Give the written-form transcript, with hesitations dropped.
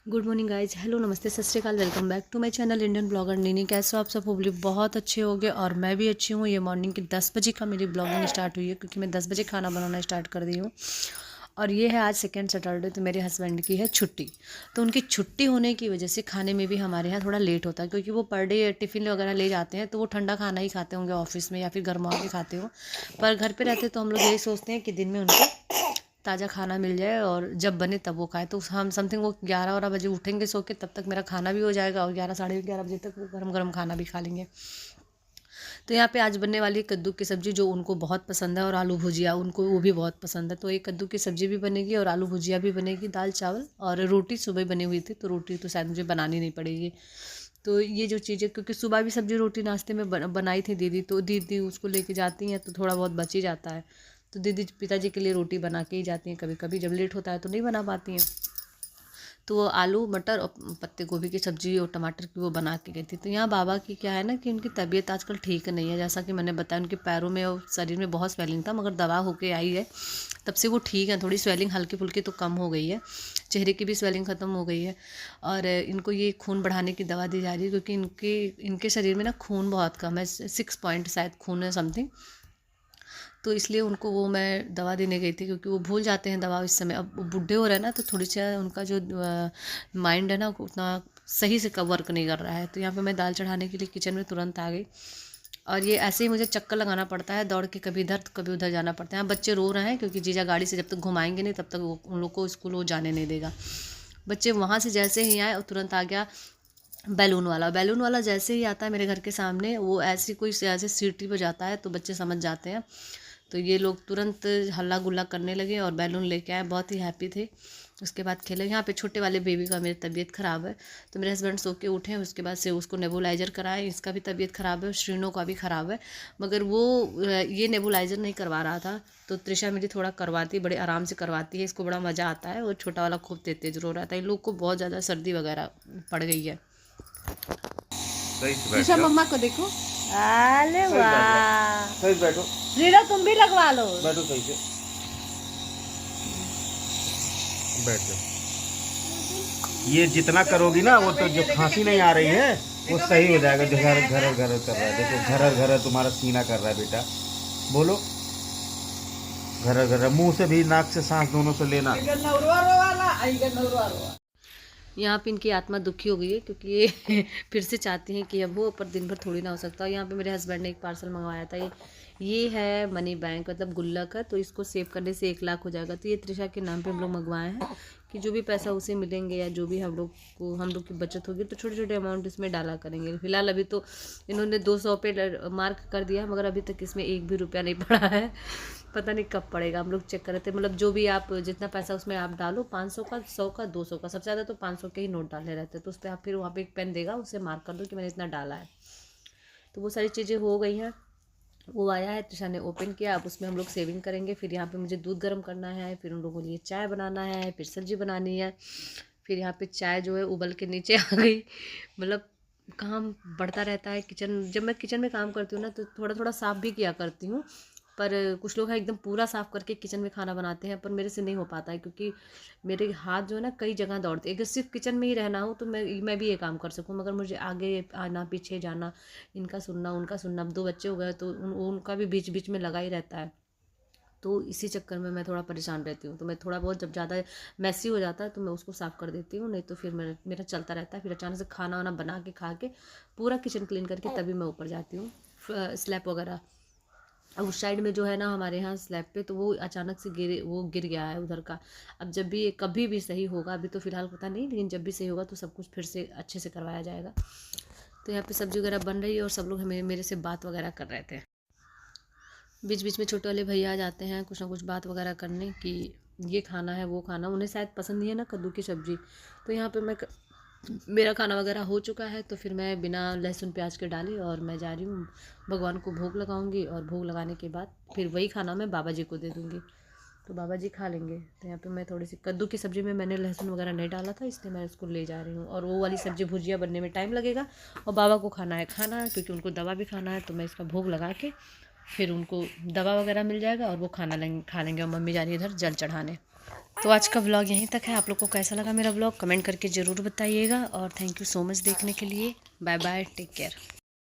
Good morning guys, hello, नमस्ते, सत श्री अकाल, welcome back to my channel Indian blogger Nini. कैसे हो आप सब? होपली बहुत अच्छे होंगे और मैं भी अच्छी हूँ। ये मॉर्निंग की 10 बजे का मेरी ब्लॉगिंग स्टार्ट हुई है क्योंकि मैं 10 बजे खाना बनाना स्टार्ट कर दी हूँ। और ये है आज सेकेंड सैटरडे, तो मेरे हस्बैंड की है छुट्टी। तो उनकी छुट्टी होने की वजह से खाने में भी हमारे यहाँ थोड़ा लेट होता है क्योंकि वो पर डे टिफ़िन वगैरह ले जाते हैं, तो वो ठंडा खाना ही खाते होंगे ऑफिस में या फिर गर्मा के खाते हो। पर घर पे रहते तो हम लोग यही सोचते हैं कि दिन में उनको ताज़ा खाना मिल जाए और जब बने तब वो खाए। तो हम समथिंग वो 11-12 बजे उठेंगे सो के, तब तक मेरा खाना भी हो जाएगा और 11 साढ़े 11 बजे तक वो गरम गरम खाना भी खा लेंगे। तो यहाँ पे आज बनने वाली है कद्दू की सब्ज़ी, जो उनको बहुत पसंद है, और आलू भुजिया उनको वो भी बहुत पसंद है। तो ये कद्दू की सब्ज़ी भी बनेगी और आलू भुजिया भी बनेगी, दाल चावल और रोटी सुबह बनी हुई थी, तो रोटी तो शायद मुझे बनानी नहीं पड़ेगी। तो ये जो चीज़ें, क्योंकि सुबह भी सब्ज़ी रोटी नाश्ते में बनाई थी दीदी, तो दीदी उसको लेके जाती हैं तो थोड़ा बहुत बच ही जाता है। तो दीदी पिताजी के लिए रोटी बना के ही जाती हैं, कभी कभी जब लेट होता है तो नहीं बना पाती हैं। तो वो आलू मटर और पत्ते गोभी की सब्ज़ी और टमाटर की वो बना के गई थी। तो यहाँ बाबा की क्या है ना कि उनकी तबीयत आजकल ठीक नहीं है, जैसा कि मैंने बताया उनके पैरों में और शरीर में बहुत स्वेलिंग था, मगर दवा होके आई है तब से वो ठीक है। थोड़ी स्वेलिंग हल्की फुल्की तो कम हो गई है, चेहरे की भी स्वेलिंग ख़त्म हो गई है। और इनको ये खून बढ़ाने की दवा दी जा रही है क्योंकि इनके शरीर में ना खून बहुत कम है, 6 पॉइंट शायद खून है समथिंग। तो इसलिए उनको वो मैं दवा देने गई थी क्योंकि वो भूल जाते हैं दवा इस समय। अब वो बूढ़े हो रहे हैं ना, तो थोड़ी सी उनका जो माइंड है ना उतना सही से वर्क नहीं कर रहा है। तो यहाँ पे मैं दाल चढ़ाने के लिए किचन में तुरंत आ गई। और ये ऐसे ही मुझे चक्कर लगाना पड़ता है दौड़ के, कभी इधर तो कभी उधर जाना पड़ता है। यहाँ बच्चे रो रहे हैं क्योंकि जीजा गाड़ी से जब तक घुमाएंगे नहीं तब तक वो उन लोग को स्कूल वो जाने नहीं देगा। बच्चे वहाँ से जैसे ही आए और तुरंत आ गया बैलून वाला जैसे ही आता है मेरे घर के सामने, वो ऐसी कोई ऐसे सीटी पर जाता है तो बच्चे समझ जाते हैं। तो ये लोग तुरंत हल्ला गुल्ला करने लगे और बैलून लेके आए, बहुत ही हैप्पी थे। उसके बाद खेले। यहाँ पे छोटे वाले बेबी का मेरी तबीयत ख़राब है, तो मेरे हस्बैंड सो के उठे, उसके बाद से उसको नेबुलाइज़र कराए, इसका भी तबीयत ख़राब है और श्रीनो का भी ख़राब है। मगर वो ये नेबुलाइज़र नहीं करवा रहा था, तो त्रिशा मेरी थोड़ा करवाती, बड़े आराम से करवाती है, इसको बड़ा मज़ा आता है। वो छोटा वाला खूब तेज रो रहा था। इन लोग को बहुत ज़्यादा सर्दी वगैरह पड़ गई है। सही से बैठ त्रिशा जाओ। मम्मा को देखो, अरे सही बैठ जाओ, वाह, सही बैठो, रीना तुम भी लगवा लो। बैठो सही से बैठ जाओ। ये जितना करोगी ना वो तो जो खांसी नहीं आ रही है वो सही हो जाएगा। जो घर घर घर कर रहा है, देखो घर घर तुम्हारा सीना कर रहा है बेटा, बोलो घर घर, मुंह से भी नाक से सांस दोनों से लेना। यहाँ पे इनकी आत्मा दुखी हो गई है क्योंकि ये फिर से चाहती हैं कि अब हो, पर दिन भर थोड़ी ना हो सकता। और यहाँ पे मेरे हस्बैंड ने एक पार्सल मंगवाया था, ये है मनी बैंक, मतलब गुल्लक है, तो इसको सेव करने से 1 लाख हो जाएगा। तो ये त्रिशा के नाम पे हम लोग मंगवाए हैं कि जो भी पैसा उसे मिलेंगे या जो भी हम लोग की बचत होगी तो छोटे छोटे अमाउंट इसमें डाला करेंगे। फिलहाल अभी तो इन्होंने 200 पे मार्क कर दिया, मगर अभी तक इसमें 1 भी रुपया नहीं पड़ा है। पता नहीं कब पड़ेगा, हम लोग चेक कर रहे थे। मतलब जो भी आप जितना पैसा उसमें आप डालो, 500 का, 100 का, 200 का, सबसे ज़्यादा तो 500 के ही नोट डाले रहते हैं। तो उस पर आप फिर वहाँ पे एक पेन देगा, उसे मार्क कर दो कि मैंने इतना डाला है। तो वो सारी चीज़ें हो गई हैं, वो आया है, त्रिशा ने ओपन किया। अब उसमें हम लोग सेविंग करेंगे। फिर यहाँ पे मुझे दूध गर्म करना है, फिर उन लोगों के लिए चाय बनाना है, फिर सब्जी बनानी है। फिर यहाँ पे चाय जो है उबल के नीचे आ गई। मतलब काम बढ़ता रहता है। किचन, जब मैं किचन में काम करती हूँ ना तो थोड़ा थोड़ा साफ़ भी किया करती हूँ, पर कुछ लोग हैं एकदम पूरा साफ़ करके किचन में खाना बनाते हैं, पर मेरे से नहीं हो पाता है क्योंकि मेरे हाथ जो है ना कई जगह दौड़ते हैं। अगर सिर्फ किचन में ही रहना हो तो मैं भी ये काम कर सकूँ, मगर मुझे आगे आना पीछे जाना, इनका सुनना उनका सुनना। अब 2 बच्चे हो गए तो उनका भी बीच बीच में लगा ही रहता है। तो इसी चक्कर में मैं थोड़ा परेशान रहती हूँ। तो मैं थोड़ा बहुत, जब ज़्यादा मैसी हो जाता है तो मैं उसको साफ़ कर देती हूँ, नहीं तो फिर मेरा चलता रहता है। फिर अचानक से खाना वाना बना के खा के पूरा किचन क्लीन करके तभी मैं ऊपर जाती हूँ। स्लैब वगैरह, अब उस साइड में जो है ना हमारे यहाँ स्लैब पे, तो वो अचानक से गिर गया है उधर का। अब जब भी कभी भी सही होगा, अभी तो फ़िलहाल पता नहीं, लेकिन जब भी सही होगा तो सब कुछ फिर से अच्छे से करवाया जाएगा। तो यहाँ पे सब्ज़ी वगैरह बन रही है और सब लोग हमें मेरे से बात वगैरह कर रहे थे। बीच बीच में छोटे वाले भैया आ जाते हैं कुछ ना कुछ बात वगैरह करने कि ये खाना है वो खाना। उन्हें शायद पसंद नहीं है ना कद्दू की सब्ज़ी। तो यहाँ पे मेरा खाना वगैरह हो चुका है, तो फिर मैं बिना लहसुन प्याज के डाली और मैं जा रही हूँ भगवान को भोग लगाऊंगी। और भोग लगाने के बाद फिर वही खाना मैं बाबा जी को दे दूँगी, तो बाबा जी खा लेंगे। तो यहाँ पे मैं थोड़ी सी कद्दू की सब्ज़ी में मैंने लहसुन वगैरह नहीं डाला था, इसलिए मैं इसको ले जा रही हूँ। और वो वाली सब्ज़ी भुजिया बनने में टाइम लगेगा और बाबा को खाना है क्योंकि उनको दवा भी खाना है। तो मैं इसका भोग लगा के फिर उनको दवा वगैरह मिल जाएगा और वो खा लेंगे। और मम्मी जा रही है इधर जल चढ़ाने। तो आज का व्लॉग यहीं तक है। आप लोग को कैसा लगा मेरा व्लॉग कमेंट करके ज़रूर बताइएगा, और थैंक यू सो मच देखने के लिए। Bye bye, take care.